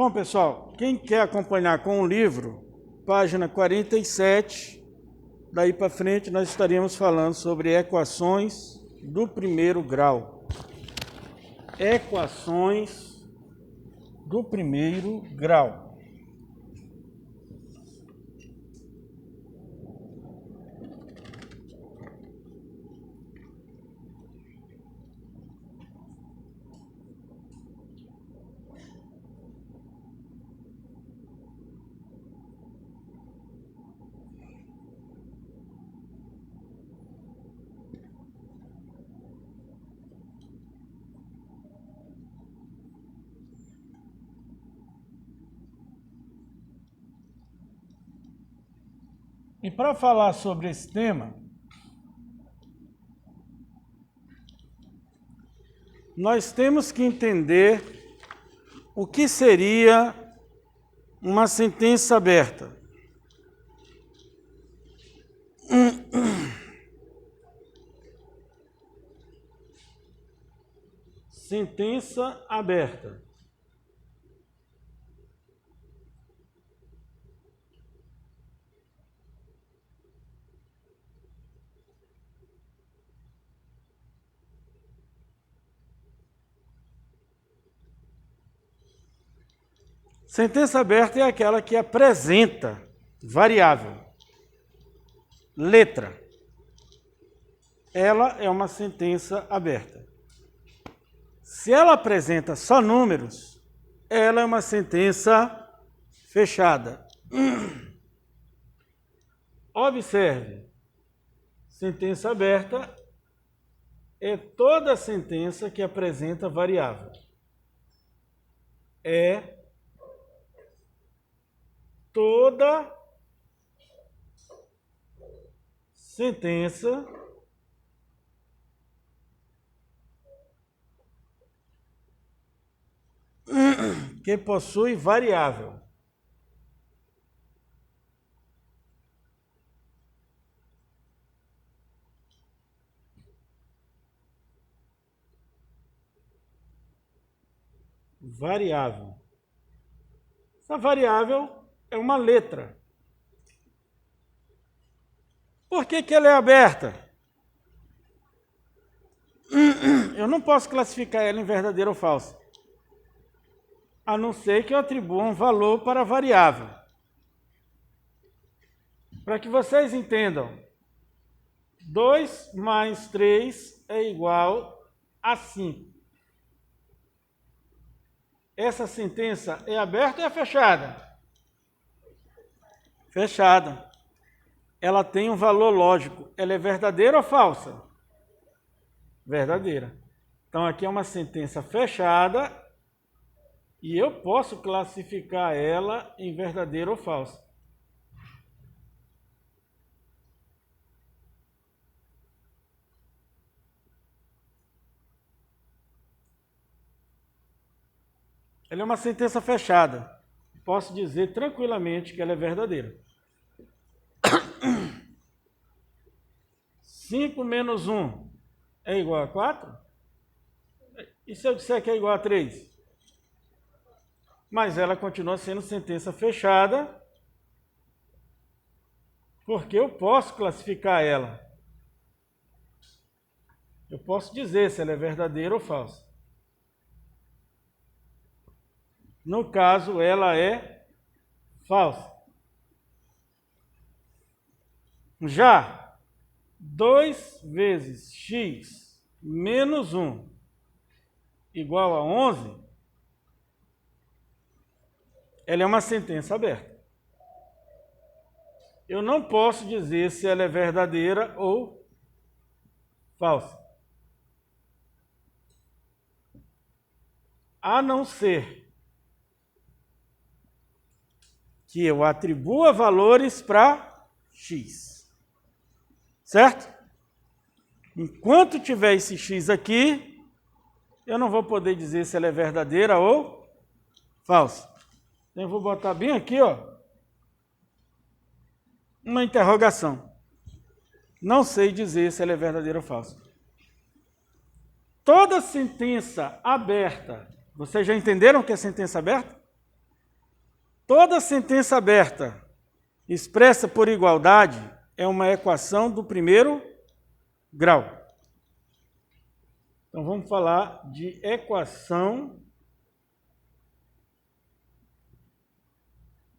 Bom, pessoal, quem quer acompanhar com o livro, página 47, daí para frente nós estaremos falando sobre equações do primeiro grau. Equações do primeiro grau. E para falar sobre esse tema, nós temos que entender o que seria uma sentença aberta. Sentença aberta. Sentença aberta é aquela que apresenta variável, letra. Ela é uma sentença aberta. Se ela apresenta só números, ela é uma sentença fechada. Observe, sentença aberta é toda sentença que apresenta variável. É toda sentença que possui variável. Variável. Essa variável é uma letra. Por que ela é aberta? Eu não posso classificar ela em verdadeira ou falsa, a não ser que eu atribua um valor para a variável. Para que vocês entendam, 2 mais 3 é igual a 5. Essa sentença é aberta ou é fechada? Fechada. Ela tem um valor lógico. Ela é verdadeira ou falsa? Verdadeira. Então aqui é uma sentença fechada e eu posso classificar ela em verdadeira ou falsa. Ela é uma sentença fechada. Posso dizer tranquilamente que ela é verdadeira. 5 menos 1 é igual a 4? E se eu disser que é igual a 3? Mas ela continua sendo sentença fechada, porque eu posso classificar ela. Eu posso dizer se ela é verdadeira ou falsa. No caso, ela é falsa. Já 2 vezes x menos 1 igual a 11, ela é uma sentença aberta. Eu não posso dizer se ela é verdadeira ou falsa. A não ser que eu atribua valores para x. Certo? Enquanto tiver esse x aqui, eu não vou poder dizer se ela é verdadeira ou falsa. Então eu vou botar bem aqui, ó, uma interrogação. Não sei dizer se ela é verdadeira ou falsa. Toda sentença aberta, vocês já entenderam o que é sentença aberta? Toda sentença aberta expressa por igualdade é uma equação do primeiro grau. Então, vamos falar de equação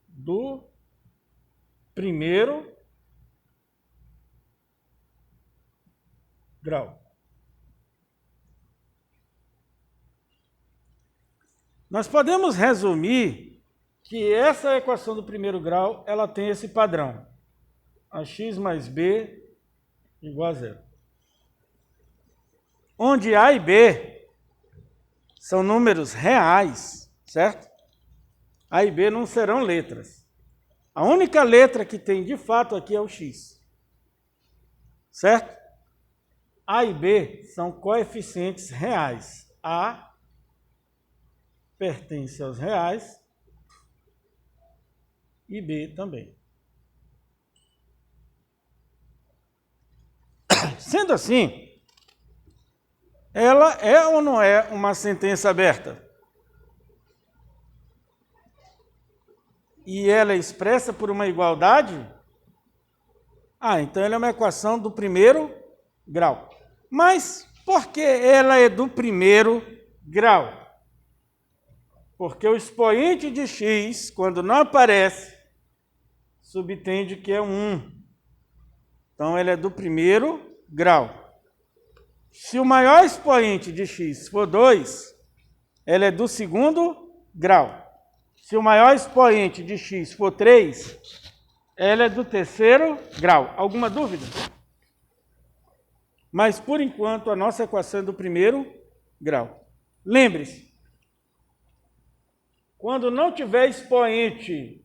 do primeiro grau. Nós podemos resumir que essa equação do primeiro grau, ela tem esse padrão. Ax mais b igual a zero. Onde A e B são números reais, certo? A e B não serão letras. A única letra que tem de fato aqui é o x. Certo? A e B são coeficientes reais. A pertence aos reais e B também. Sendo assim, ela é ou não é uma sentença aberta? E ela é expressa por uma igualdade? Então ela é uma equação do primeiro grau. Mas por que ela é do primeiro grau? Porque o expoente de x, quando não aparece, subtende que é 1. Então ela é do primeiro grau. Se o maior expoente de x for 2, ela é do segundo grau. Se o maior expoente de x for 3, ela é do terceiro grau. Alguma dúvida? Mas, por enquanto, a nossa equação é do primeiro grau. Lembre-se, quando não tiver expoente,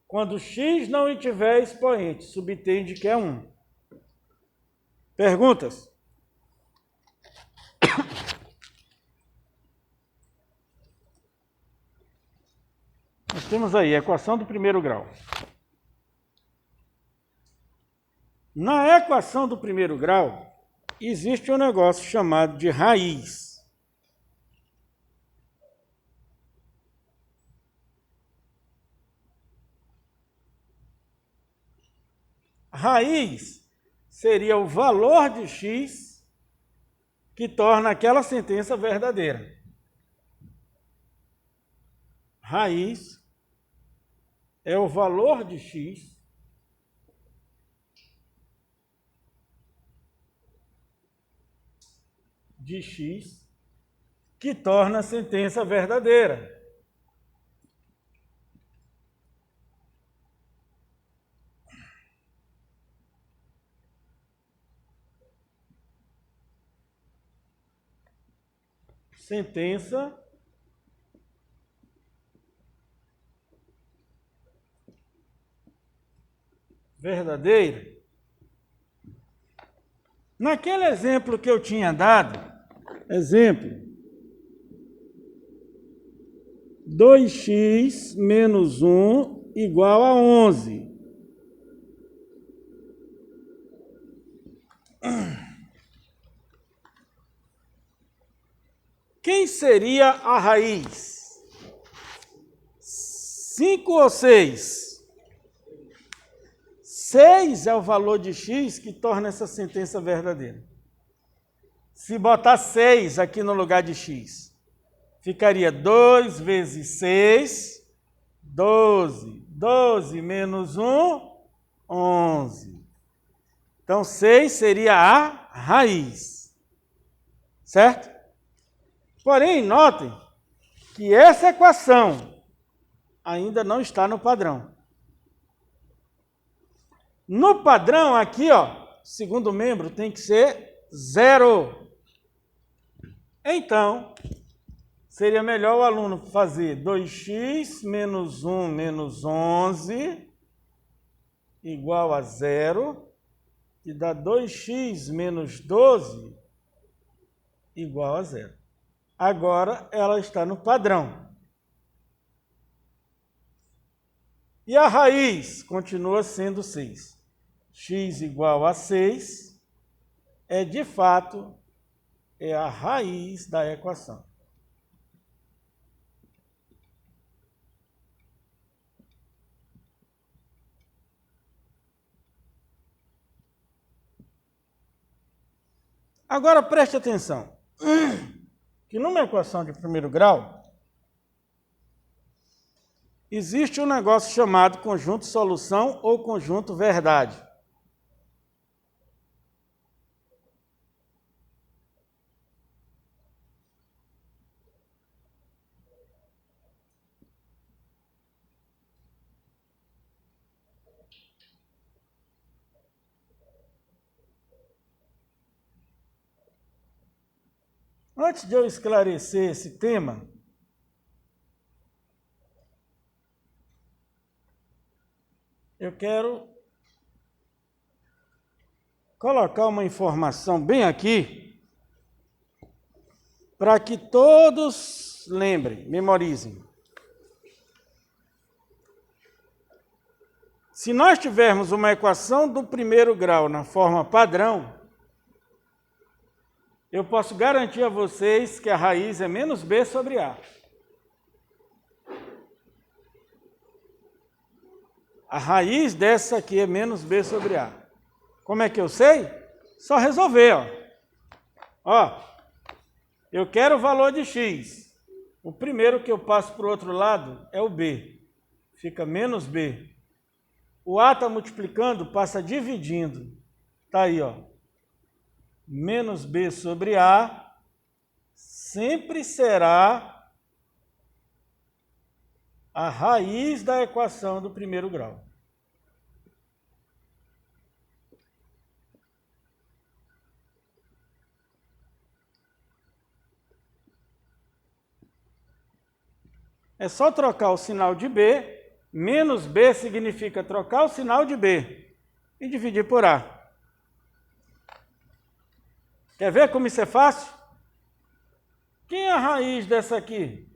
quando x não tiver expoente, subtende que é 1. Perguntas? Nós temos aí a equação do primeiro grau. Na equação do primeiro grau, existe um negócio chamado de raiz. Raiz seria o valor de x que torna aquela sentença verdadeira. Raiz é o valor de x que torna a sentença verdadeira. Sentença verdadeira. Naquele exemplo que eu tinha dado, exemplo, 2x menos 1 igual a 11. Quem seria a raiz? 5 ou 6? 6 é o valor de x que torna essa sentença verdadeira. Se botar 6 aqui no lugar de x, ficaria 2 vezes 6, 12. 12 menos 1, 11. Então, 6 seria a raiz. Certo? Porém, notem que essa equação ainda não está no padrão. No padrão aqui, segundo membro tem que ser 0. Então, seria melhor o aluno fazer 2x menos 1 menos 11 igual a 0, e dá 2x menos 12 igual a 0. Agora, ela está no padrão. E a raiz continua sendo 6. X igual a 6 de fato, é a raiz da equação. Agora preste atenção, que numa equação de primeiro grau, existe um negócio chamado conjunto solução ou conjunto verdade. Antes de eu esclarecer esse tema, eu quero colocar uma informação bem aqui para que todos lembrem, memorizem. Se nós tivermos uma equação do primeiro grau na forma padrão, eu posso garantir a vocês que a raiz é menos b sobre a. A raiz dessa aqui é menos b sobre a. Como é que eu sei? Só resolver, ó. Ó, eu quero o valor de x. O primeiro que eu passo para o outro lado é o b. Fica menos b. O a está multiplicando, passa dividindo. Está aí, ó. Menos b sobre a sempre será a raiz da equação do primeiro grau. É só trocar o sinal de b, menos b significa trocar o sinal de b e dividir por a. Quer ver como isso é fácil? Quem é a raiz dessa aqui?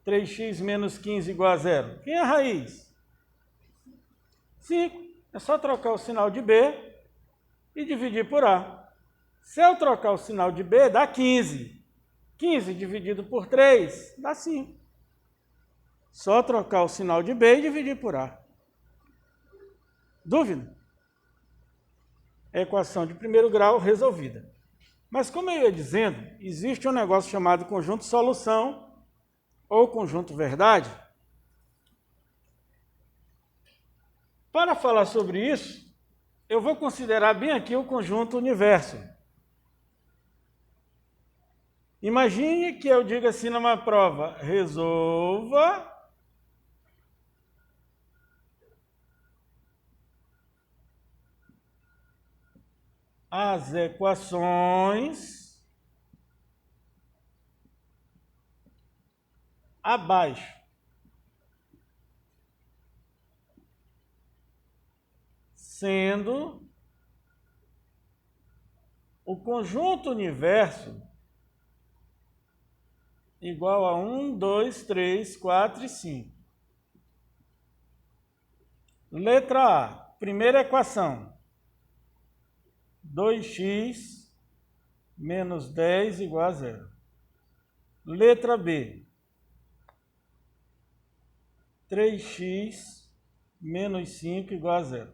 3x menos 15 igual a 0. Quem é a raiz? 5. É só trocar o sinal de b e dividir por a. Se eu trocar o sinal de b, dá 15. 15 dividido por 3 dá 5. Só trocar o sinal de b e dividir por a. Dúvida? Equação de primeiro grau resolvida. Mas, como eu ia dizendo, existe um negócio chamado conjunto solução ou conjunto verdade. Para falar sobre isso, eu vou considerar bem aqui o conjunto universo. Imagine que eu diga assim numa prova, resolva as equações abaixo. Sendo o conjunto universo igual a 1, 2, 3, 4 e 5. Letra A, primeira equação. 2x menos 10 igual a 0. Letra B. 3x menos 5 igual a 0.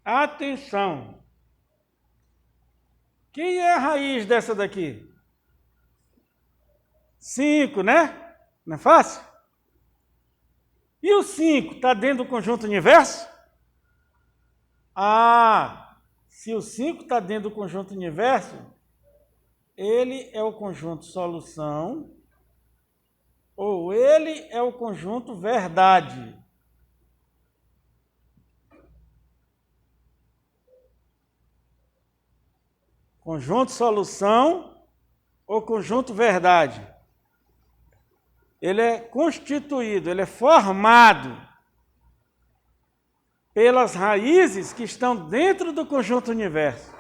Atenção! Quem é a raiz dessa daqui? 5, né? Não é fácil? E o 5 está dentro do conjunto universo? Ah, se o 5 está dentro do conjunto universo, ele é o conjunto solução ou ele é o conjunto verdade. Conjunto solução ou conjunto verdade. Ele é constituído, ele é formado pelas raízes que estão dentro do conjunto universo.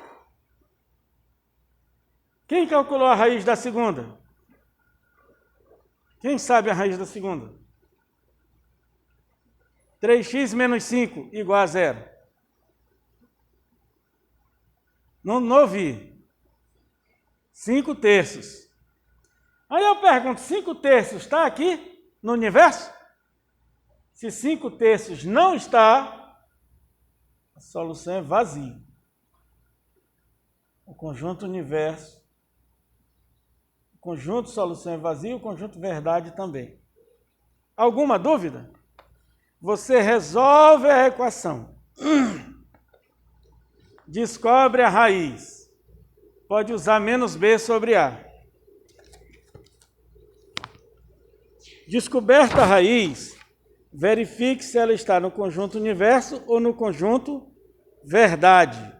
Quem calculou a raiz da segunda? Quem sabe a raiz da segunda? 3x menos 5 igual a 0. Não ouvi. 5 terços. Aí eu pergunto, 5 terços está aqui no universo? Se 5 terços não está, a solução é vazia. o conjunto universo, o conjunto solução é vazio, o conjunto verdade também. Alguma dúvida? Você resolve a equação. Descobre a raiz. Pode usar menos b sobre a. Descoberta a raiz, verifique se ela está no conjunto universo ou no conjunto verdade.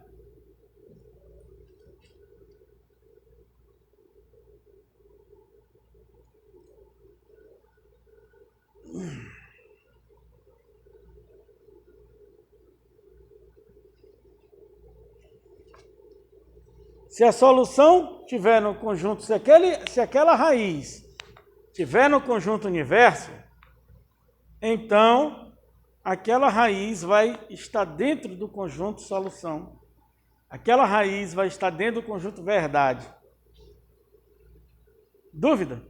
Se a solução tiver no conjunto, se aquela raiz tiver no conjunto universo, então aquela raiz vai estar dentro do conjunto solução. Aquela raiz vai estar dentro do conjunto verdade. Dúvida?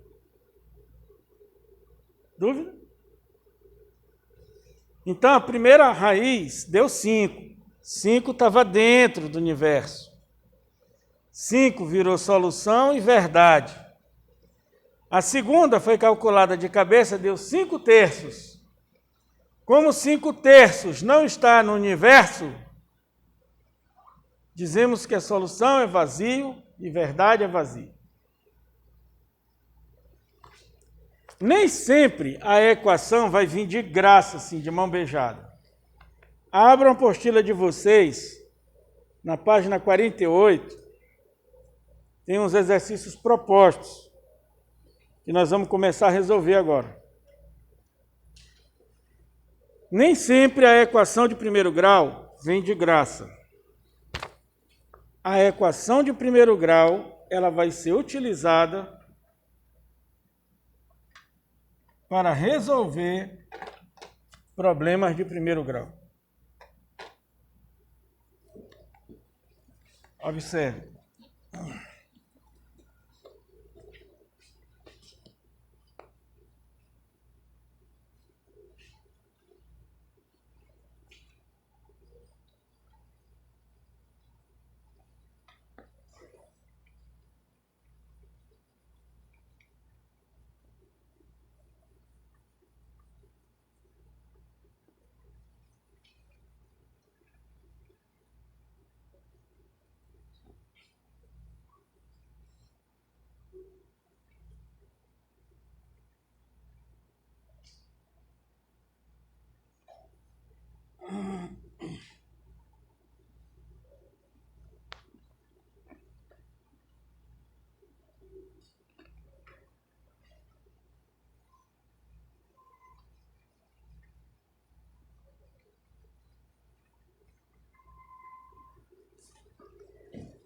Dúvida? Então a primeira raiz deu 5. 5 estava dentro do universo. 5 virou solução e verdade. A segunda foi calculada de cabeça, deu 5/3. Como 5/3 não está no universo, dizemos que a solução é vazio e verdade é vazio. Nem sempre a equação vai vir de graça, assim, de mão beijada. Abram a apostila de vocês, na página 48, tem uns exercícios propostos, que nós vamos começar a resolver agora. Nem sempre a equação de primeiro grau vem de graça. A equação de primeiro grau, ela vai ser utilizada para resolver problemas de primeiro grau. Observe.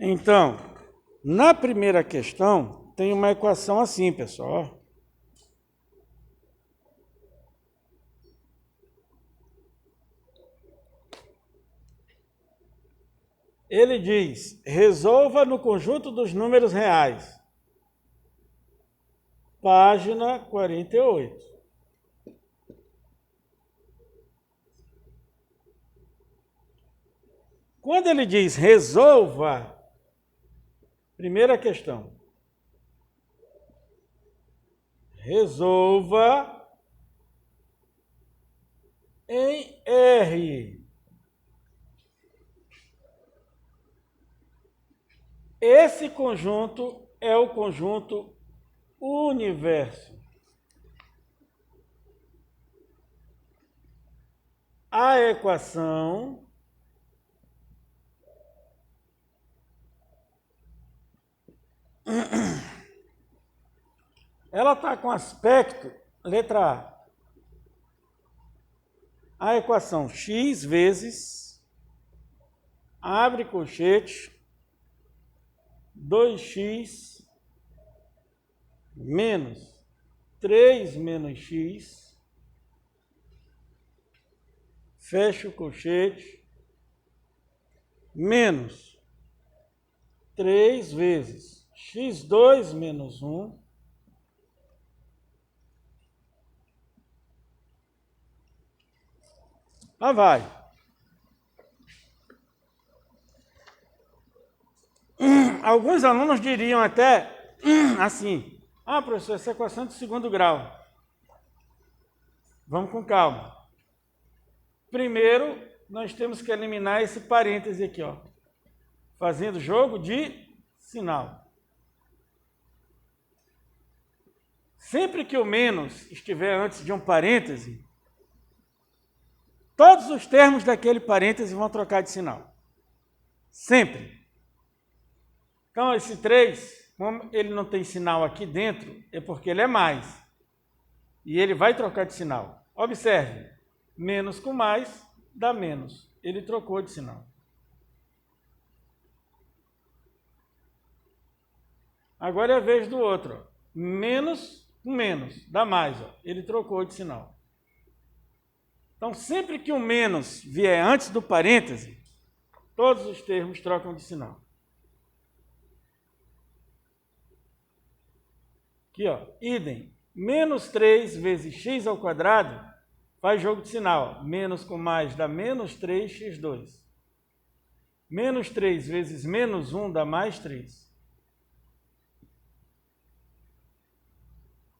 Então, na primeira questão, tem uma equação assim, pessoal. Ele diz, resolva no conjunto dos números reais. Página 48. Quando ele diz resolva, primeira questão. Resolva em R. Esse conjunto é o conjunto universo. A equação ela está com aspecto, letra A. A equação x vezes, abre colchete, 2x menos 3 menos x, fecha o colchete, menos 3 vezes x2 menos 1, lá vai. alguns alunos diriam até assim, professor, essa equação é de segundo grau. Vamos com calma. Primeiro, nós temos que eliminar esse parêntese aqui, ó, fazendo jogo de sinal. Sempre que o menos estiver antes de um parêntese, todos os termos daquele parêntese vão trocar de sinal. Sempre. Então, esse 3, como ele não tem sinal aqui dentro, é porque ele é mais. E ele vai trocar de sinal. Observe, menos com mais dá menos. Ele trocou de sinal. Agora é a vez do outro. Ó. Menos com menos dá mais. Ó. Ele trocou de sinal. Então, sempre que o menos vier antes do parêntese, todos os termos trocam de sinal. Aqui, ó, idem. Menos 3 vezes x ao quadrado faz jogo de sinal. Menos com mais dá menos 3x2. Menos 3 vezes menos 1 dá mais 3.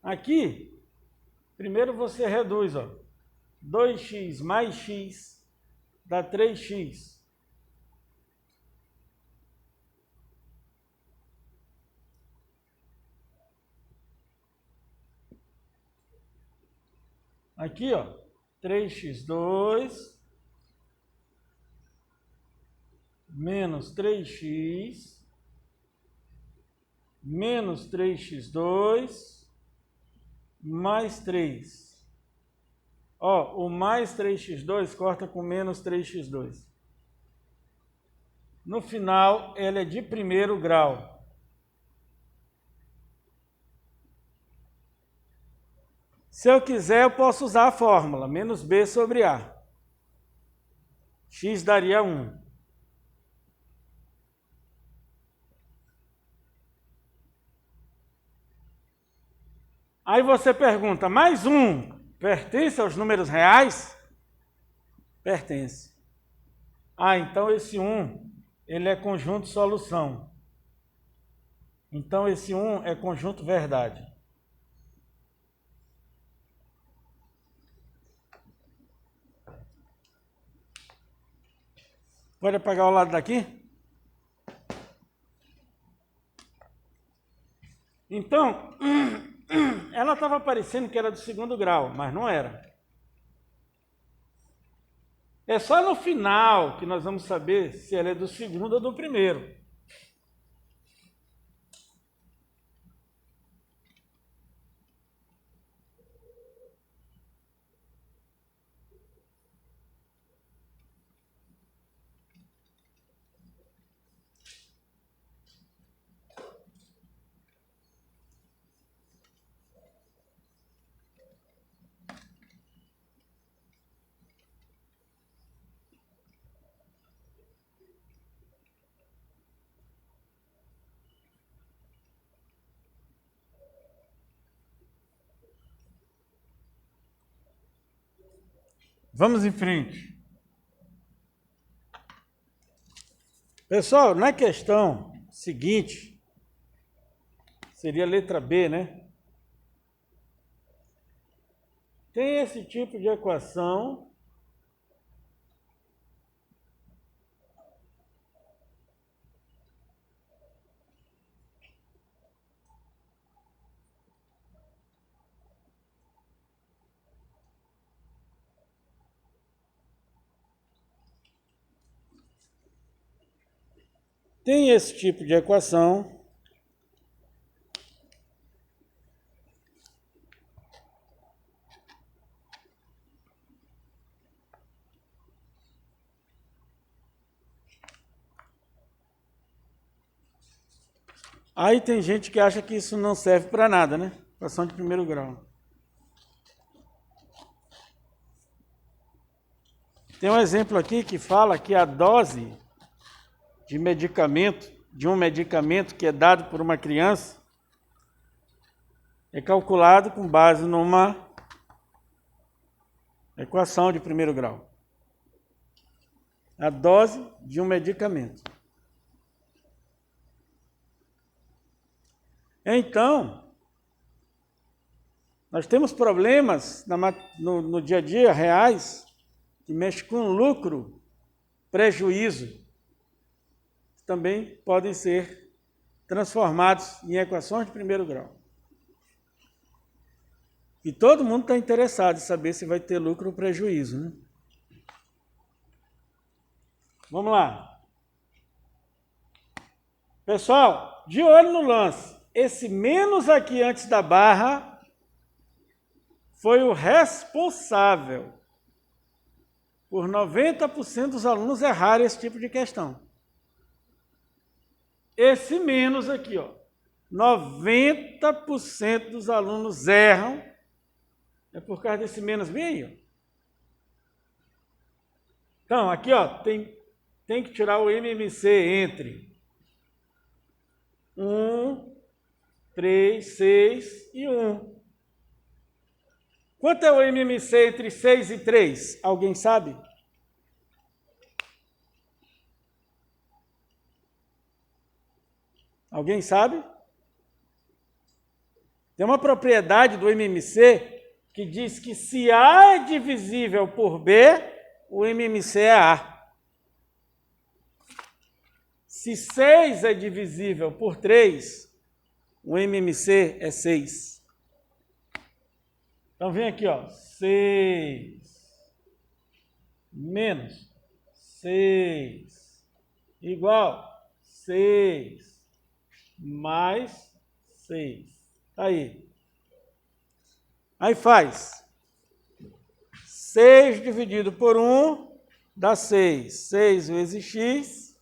Aqui, primeiro você reduz, ó. 2x mais x dá 3x. Aqui, ó, 3x2 menos 3x menos 3x2 mais 3. Ó, o mais 3x2 corta com menos 3x2. No final, ele é de primeiro grau. Se eu quiser, eu posso usar a fórmula, menos b sobre a. X daria 1. Aí você pergunta, mais 1 pertence aos números reais? Pertence. Então esse 1, ele é conjunto solução. Então esse 1 é conjunto verdade. Pode apagar o lado daqui? Então, ela estava parecendo que era do segundo grau, mas não era. É só no final que nós vamos saber se ela é do segundo ou do primeiro. Vamos em frente. Pessoal, na questão seguinte, seria a letra B, né? Tem esse tipo de equação. Tem esse tipo de equação. Aí tem gente que acha que isso não serve para nada, né? Equação de primeiro grau. Tem um exemplo aqui que fala que a dose de medicamento, de um medicamento que é dado por uma criança, é calculado com base numa equação de primeiro grau. A dose de um medicamento. Então, nós temos problemas no dia a dia reais que mexem com lucro, prejuízo, que também podem ser transformados em equações de primeiro grau. E todo mundo está interessado em saber se vai ter lucro ou prejuízo, né? Vamos lá. Pessoal, de olho no lance. Esse menos aqui antes da barra foi o responsável por 90% dos alunos errarem esse tipo de questão. Esse menos aqui, ó, 90% dos alunos erram, é por causa desse menos bem aí, ó. Então, aqui, ó, tem que tirar o MMC entre 1, 3, 6 e 1. Quanto é o MMC entre 6 e 3? Alguém sabe? Alguém sabe? Tem uma propriedade do MMC que diz que se A é divisível por B, o MMC é A. Se 6 é divisível por 3, o MMC é 6. Então, vem aqui, ó, 6 menos 6 igual 6 mais 6. Aí faz 6 dividido por 1 dá 6. 6 vezes x,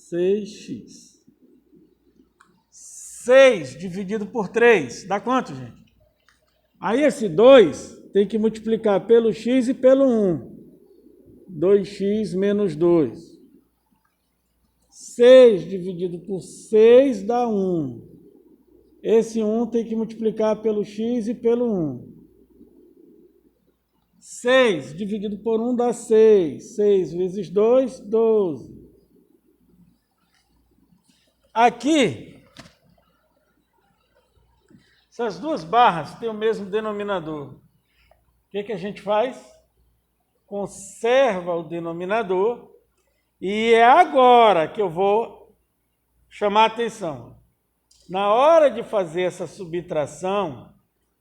6x. 6 dividido por 3 dá quanto, gente? Aí esse 2 tem que multiplicar pelo x e pelo 1. 2x menos 2. 6 dividido por 6 dá 1. Esse 1 tem que multiplicar pelo x e pelo 1. 6 dividido por 1 dá 6. 6 vezes 2, 12. Aqui, essas duas barras têm o mesmo denominador. O que a gente faz? Conserva o denominador e é agora que eu vou chamar a atenção. Na hora de fazer essa subtração,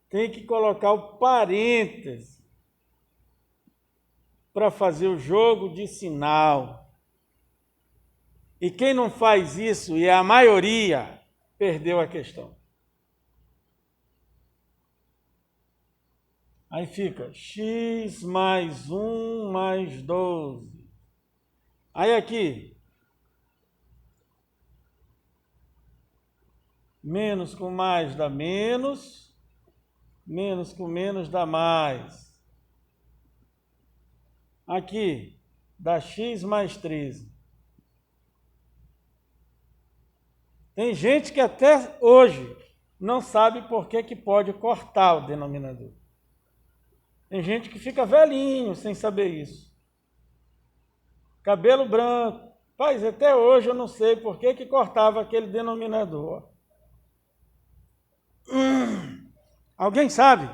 tem que colocar o parêntese para fazer o jogo de sinal. E quem não faz isso, e a maioria, perdeu a questão. Aí fica x mais 1 mais 12. Aí aqui, menos com mais dá menos, menos com menos dá mais. Aqui, dá x mais 13. Tem gente que até hoje não sabe por que pode cortar o denominador. Tem gente que fica velhinho sem saber isso. Cabelo branco. Mas até hoje eu não sei por que cortava aquele denominador. Alguém sabe?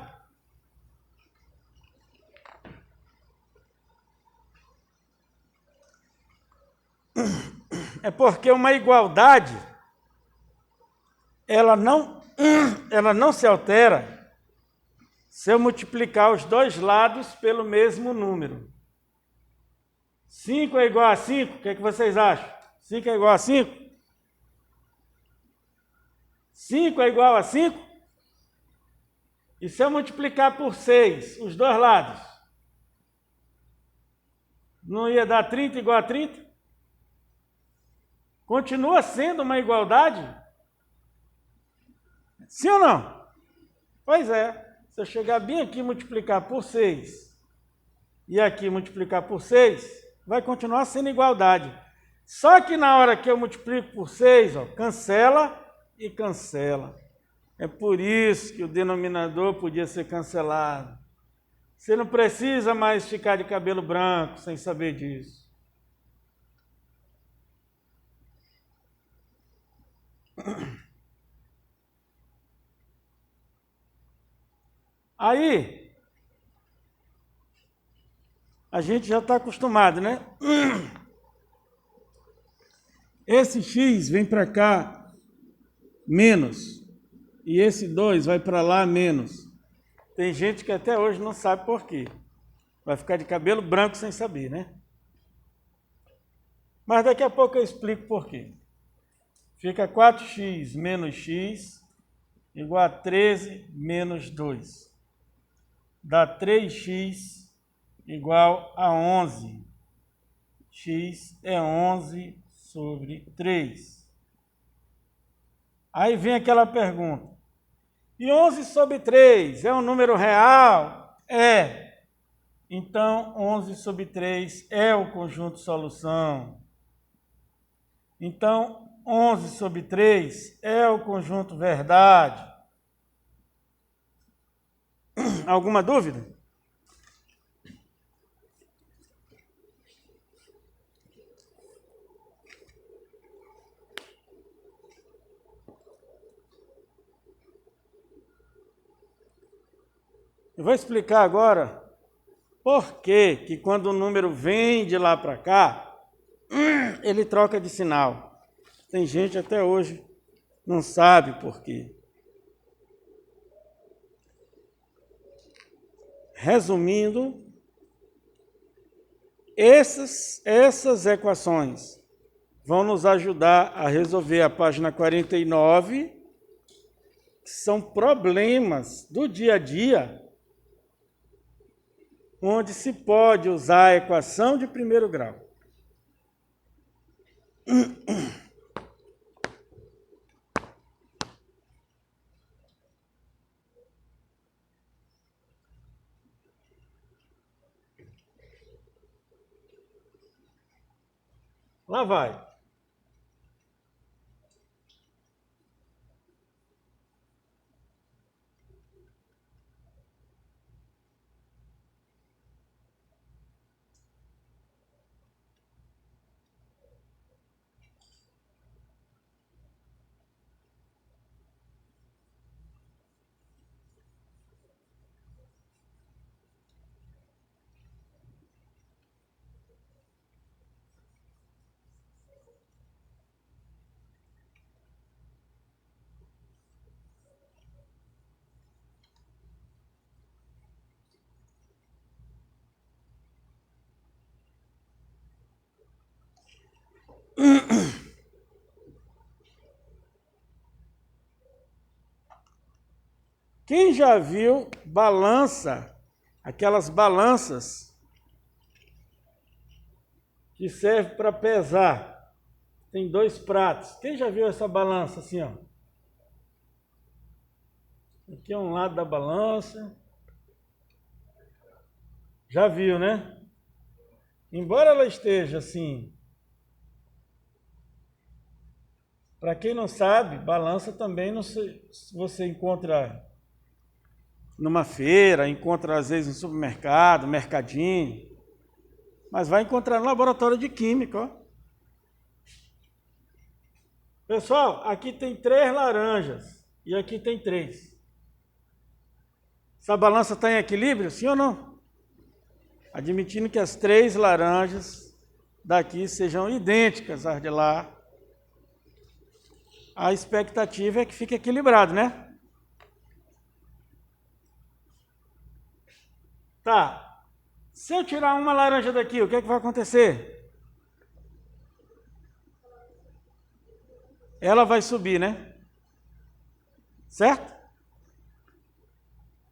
É porque uma igualdade, ela não se altera se eu multiplicar os dois lados pelo mesmo número. 5 é igual a 5? O que vocês acham? 5 é igual a 5? 5 é igual a 5? E se eu multiplicar por 6, os dois lados? Não ia dar 30 igual a 30? Continua sendo uma igualdade? Sim ou não? Pois é. Se eu chegar bem aqui e multiplicar por 6 e aqui multiplicar por 6, vai continuar sendo igualdade. Só que na hora que eu multiplico por 6, ó, cancela e cancela. É por isso que o denominador podia ser cancelado. Você não precisa mais ficar de cabelo branco sem saber disso. Aí, a gente já está acostumado, né? Esse x vem para cá menos, e esse 2 vai para lá menos. Tem gente que até hoje não sabe por quê. Vai ficar de cabelo branco sem saber, né? Mas daqui a pouco eu explico por quê. Fica 4x menos x igual a 13 menos 2. Dá 3x igual a 11. X é 11 sobre 3. Aí vem aquela pergunta. E 11 sobre 3 é um número real? É. Então, 11 sobre 3 é o conjunto solução. Então, 11 sobre 3 é o conjunto verdade. Alguma dúvida? Eu vou explicar agora por que quando o número vem de lá para cá, ele troca de sinal. Tem gente até hoje não sabe por quê. Resumindo, essas equações vão nos ajudar a resolver a página 49, que são problemas do dia a dia, onde se pode usar a equação de primeiro grau. Lá vai. Quem já viu balança, aquelas balanças que servem para pesar? Tem 2 pratos. Quem já viu essa balança assim, ó? Aqui é um lado da balança. Já viu, né? Embora ela esteja assim, para quem não sabe, balança também você encontra numa feira, encontra às vezes no supermercado, mercadinho, mas vai encontrar no laboratório de química, ó. Pessoal, aqui tem 3 laranjas e aqui tem 3. Essa balança está em equilíbrio, sim ou não? Admitindo que as 3 laranjas daqui sejam idênticas às de lá, a expectativa é que fique equilibrado, né? Tá. Se eu tirar uma laranja daqui, o que é que vai acontecer? Ela vai subir, né? Certo?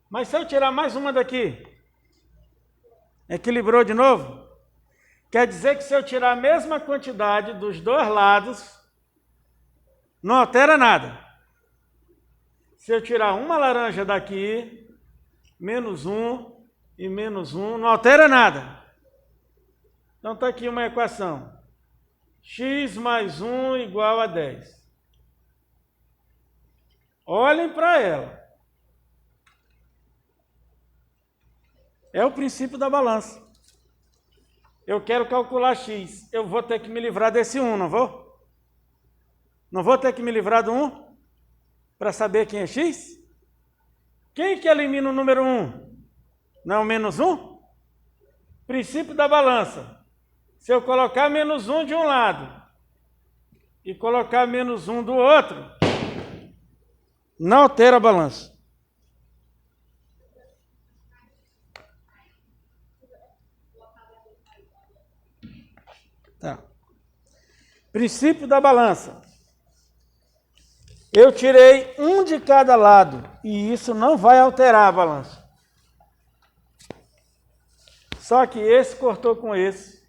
Mas se eu tirar mais uma daqui, equilibrou de novo? Quer dizer que se eu tirar a mesma quantidade dos 2 lados, não altera nada. Se eu tirar uma laranja daqui, menos 1 e menos 1, não altera nada. Então está aqui uma equação. X mais 1 igual a 10. Olhem para ela. É o princípio da balança. Eu quero calcular x. Eu vou ter que me livrar desse 1, não vou? Não vou ter que me livrar do 1 para saber quem é x? Quem que elimina o número 1? Não é o menos 1? Princípio da balança. Se eu colocar menos 1 de um lado e colocar menos 1 do outro, não altera a balança. Tá. Princípio da balança. Eu tirei 1 de cada lado e isso não vai alterar a balança. Só que esse cortou com esse.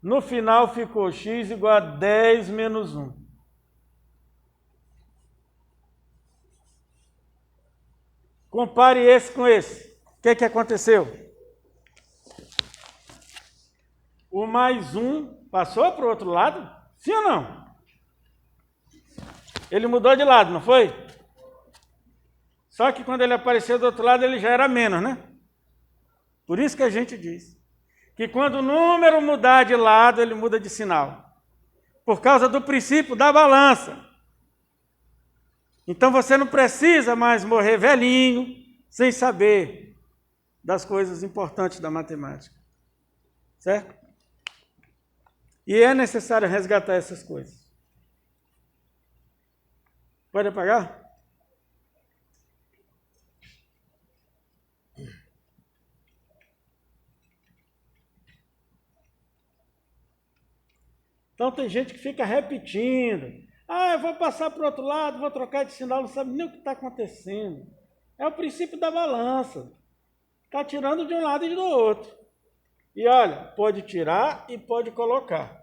No final ficou x igual a 10 menos 1. Compare esse com esse. O que aconteceu? O mais 1 passou para o outro lado? Sim ou não? Ele mudou de lado, não foi? Só que quando ele apareceu do outro lado, ele já era menos, né? Por isso que a gente diz que quando o número mudar de lado, ele muda de sinal. Por causa do princípio da balança. Então você não precisa mais morrer velhinho, sem saber das coisas importantes da matemática. Certo? E é necessário resgatar essas coisas. Pode apagar? Então tem gente que fica repetindo. Ah, eu vou passar para o outro lado, vou trocar de sinal, não sabe nem o que está acontecendo. É o princípio da balança. Está tirando de um lado e do outro. E olha, pode tirar e pode colocar.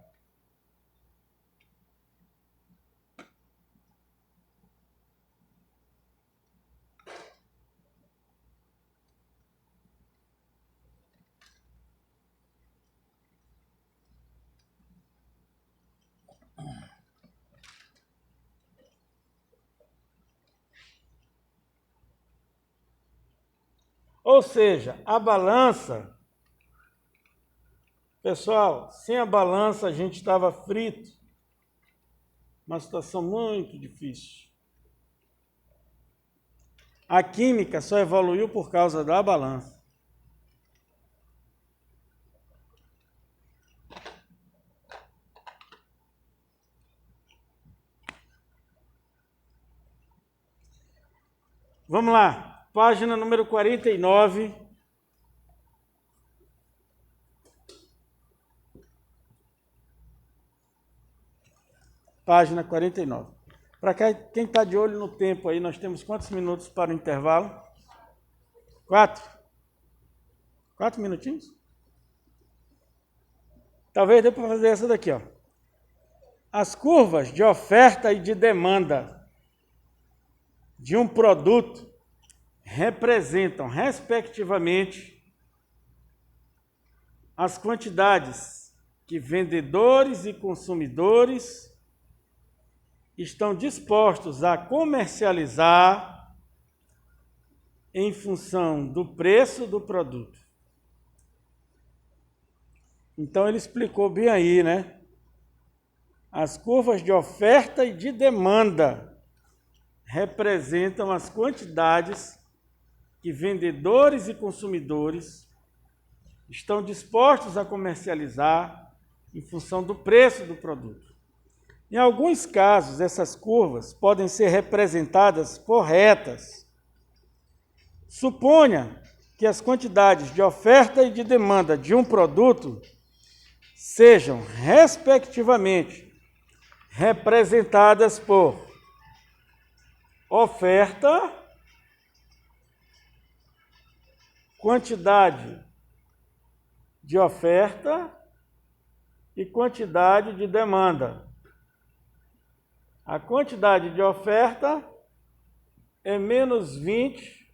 Ou seja, a balança, pessoal, sem a balança a gente estava frito. Uma situação muito difícil. A química só evoluiu por causa da balança. Vamos lá. Página número 49. Página 49. Para quem está de olho no tempo aí, nós temos quantos minutos para o intervalo? 4? 4 minutinhos? Talvez dê para fazer essa daqui, ó. As curvas de oferta e de demanda de um produto representam, respectivamente, as quantidades que vendedores e consumidores estão dispostos a comercializar em função do preço do produto. Então ele explicou bem aí, né? As curvas de oferta e de demanda representam as quantidades que vendedores e consumidores estão dispostos a comercializar em função do preço do produto. Em alguns casos, essas curvas podem ser representadas por retas. Suponha que as quantidades de oferta e de demanda de um produto sejam, respectivamente, representadas por oferta, quantidade de oferta e quantidade de demanda. A quantidade de oferta é menos 20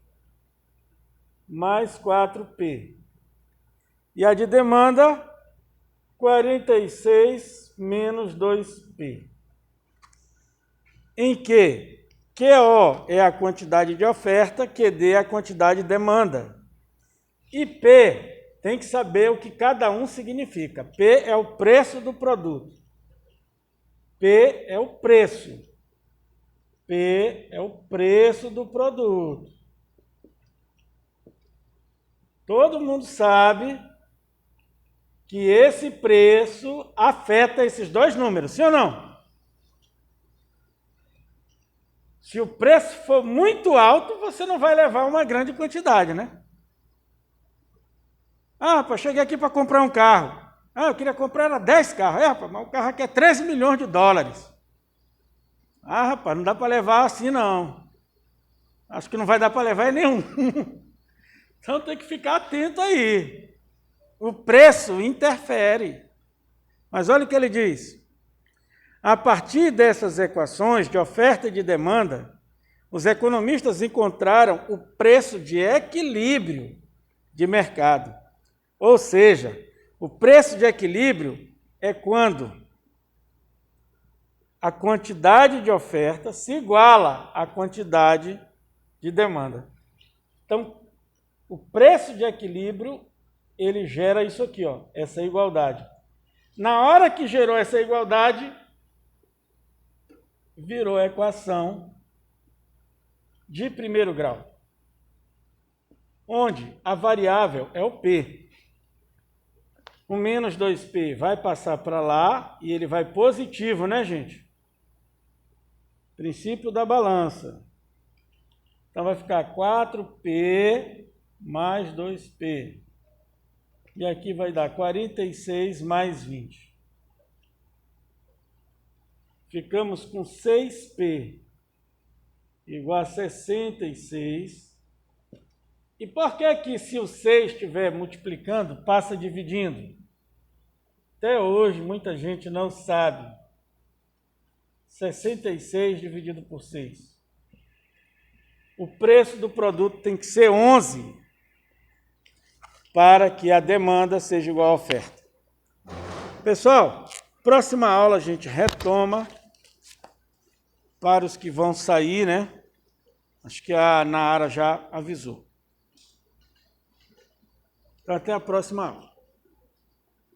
mais 4P. E a de demanda, 46 menos 2P. Em que QO é a quantidade de oferta, QD é a quantidade de demanda. E P, tem que saber o que cada um significa. P é o preço do produto. P é o preço. P é o preço do produto. Todo mundo sabe que esse preço afeta esses dois números, sim ou não? Se o preço for muito alto, você não vai levar uma grande quantidade, né? Ah, rapaz, cheguei aqui para comprar um carro. Ah, eu queria comprar 10 carros. Rapaz, mas o carro aqui é 13 milhões de dólares. Ah, rapaz, não dá para levar assim, não. Acho que não vai dar para levar nenhum. Então tem que ficar atento aí. O preço interfere. Mas olha o que ele diz. A partir dessas equações de oferta e de demanda, os economistas encontraram o preço de equilíbrio de mercado. Ou seja, o preço de equilíbrio é quando a quantidade de oferta se iguala à quantidade de demanda. Então, o preço de equilíbrio, ele gera isso aqui, ó, essa igualdade. Na hora que gerou essa igualdade, virou a equação de primeiro grau, onde a variável é o P. O menos 2P vai passar para lá e ele vai positivo, né, gente? Princípio da balança. Então vai ficar 4P mais 2P. E aqui vai dar 46 mais 20. Ficamos com 6P igual a 66. E por que que se o 6 estiver multiplicando, passa dividindo? Até hoje muita gente não sabe. 66 dividido por 6. O preço do produto tem que ser 11 para que a demanda seja igual à oferta. Pessoal, próxima aula a gente retoma para os que vão sair, né? Acho que a Nara já avisou. Então, até a próxima aula.